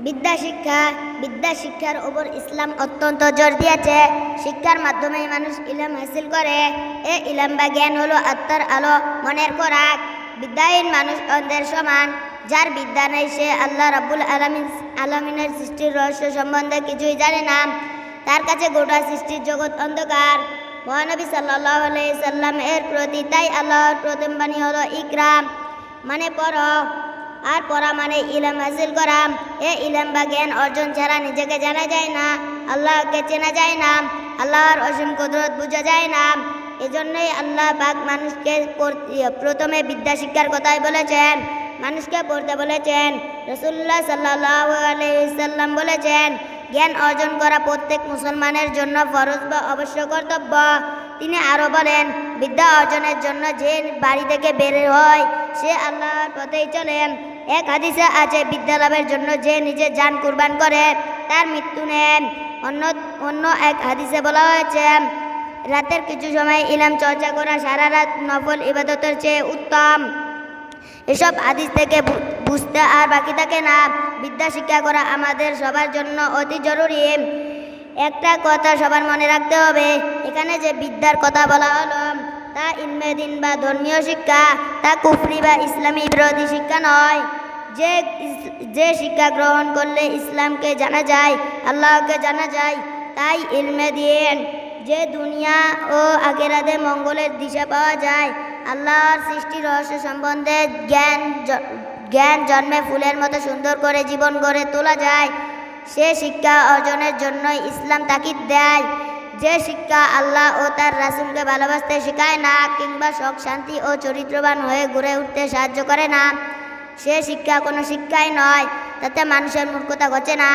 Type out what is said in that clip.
বিদ্যা শিক্ষার উপর ইসলাম অত্যন্ত জোর দিয়েছে। শিক্ষার মাধ্যমে মানুষ ইলম হাসিল করে। এ ইলম বা জ্ঞান হলো আত্মার আলো, মনের খোরাক। বিদ্যাহীন মানুষ অন্ধের সমান। যার বিদ্যা নেই সে আল্লাহ রাব্বুল আলামিনের সৃষ্টির রহস্য সম্বন্ধে কিছুই জানে না। তার কাছে গোটা সৃষ্টির জগৎ অন্ধকার। মহানবী সাল্লাল্লাহু আলাইহি সাল্লাম এর প্রতি তাই আল্লাহর প্রথম বাণী হলো ইকরাম, মানে পড়ো। আর পড়া মানে ইলম হাসিল করা। এ ইলম বা জ্ঞান অর্জন ছাড়া নিজেকে জানা যায় না, আল্লাহকে চেনা যায় না, আল্লাহর অসীম কুদরত বোঝা যায় না। এজন্যই আল্লাহ পাক মানুষকে প্রথমে বিদ্যা শিক্ষার কথাই বলেছেন, মানুষকে পড়তে বলেছেন। রাসূলুল্লাহ সাল্লাল্লাহু আলাইহি সাল্লাম বলেছেন, জ্ঞান অর্জন করা প্রত্যেক মুসলমানের জন্য ফরজ বা অবশ্য কর্তব্য। তিনি আরো বলেন, বিদ্যা অর্জনের জন্য যে বাড়ি থেকে বের হয় সে আল্লাহর পথেই চলেন। এক হাদিসে আছে, বিদ্যা লাভের জন্য যে নিজের জান কুরবান করে তার মৃত্যু নেন। অন্য এক হাদিসে বলা হয়েছে, রাতের কিছু সময় ইলম চর্চা করা সারা রাত নফল ইবাদতের চেয়ে উত্তম। এসব হাদিস থেকে বুঝতে আর বাকি থাকে না, বিদ্যা শিক্ষা করা আমাদের সবার জন্য অতি জরুরি। একটা কথা সবার মনে রাখতে হবে, এখানে যে বিদ্যার কথা বলা হলো তা ইলমে দ্বীন বা ধর্মীয় শিক্ষা, তা কুফরি বা ইসলামী বিরোধী শিক্ষা নয়। যে শিক্ষা গ্রহণ করলে ইসলামকে জানা যায়, আল্লাহকে জানা যায়, তাই ইলমে দ্বীন। যে দুনিয়া ও আখিরাতে মঙ্গলের দিশা পাওয়া যায়, আল্লাহর সৃষ্টি রহস্য সম্বন্ধে জ্ঞান জন্মে ফুলের মতো সুন্দর করে জীবন গড়ে তোলা যায়, সে শিক্ষা অর্জনের জন্য ইসলাম তাকিদ দেয়। যে শিক্ষা আল্লাহ ও তার রাসূলকে ভালোবাসতে শেখায় না, কিংবা সুখ শান্তি ও চরিত্রবান হয়ে গড়ে উঠতে সাহায্য করে না, সে শিক্ষা কোনো শিক্ষাই নয়, তাতে মানুষের মূর্খতা ঘটে না।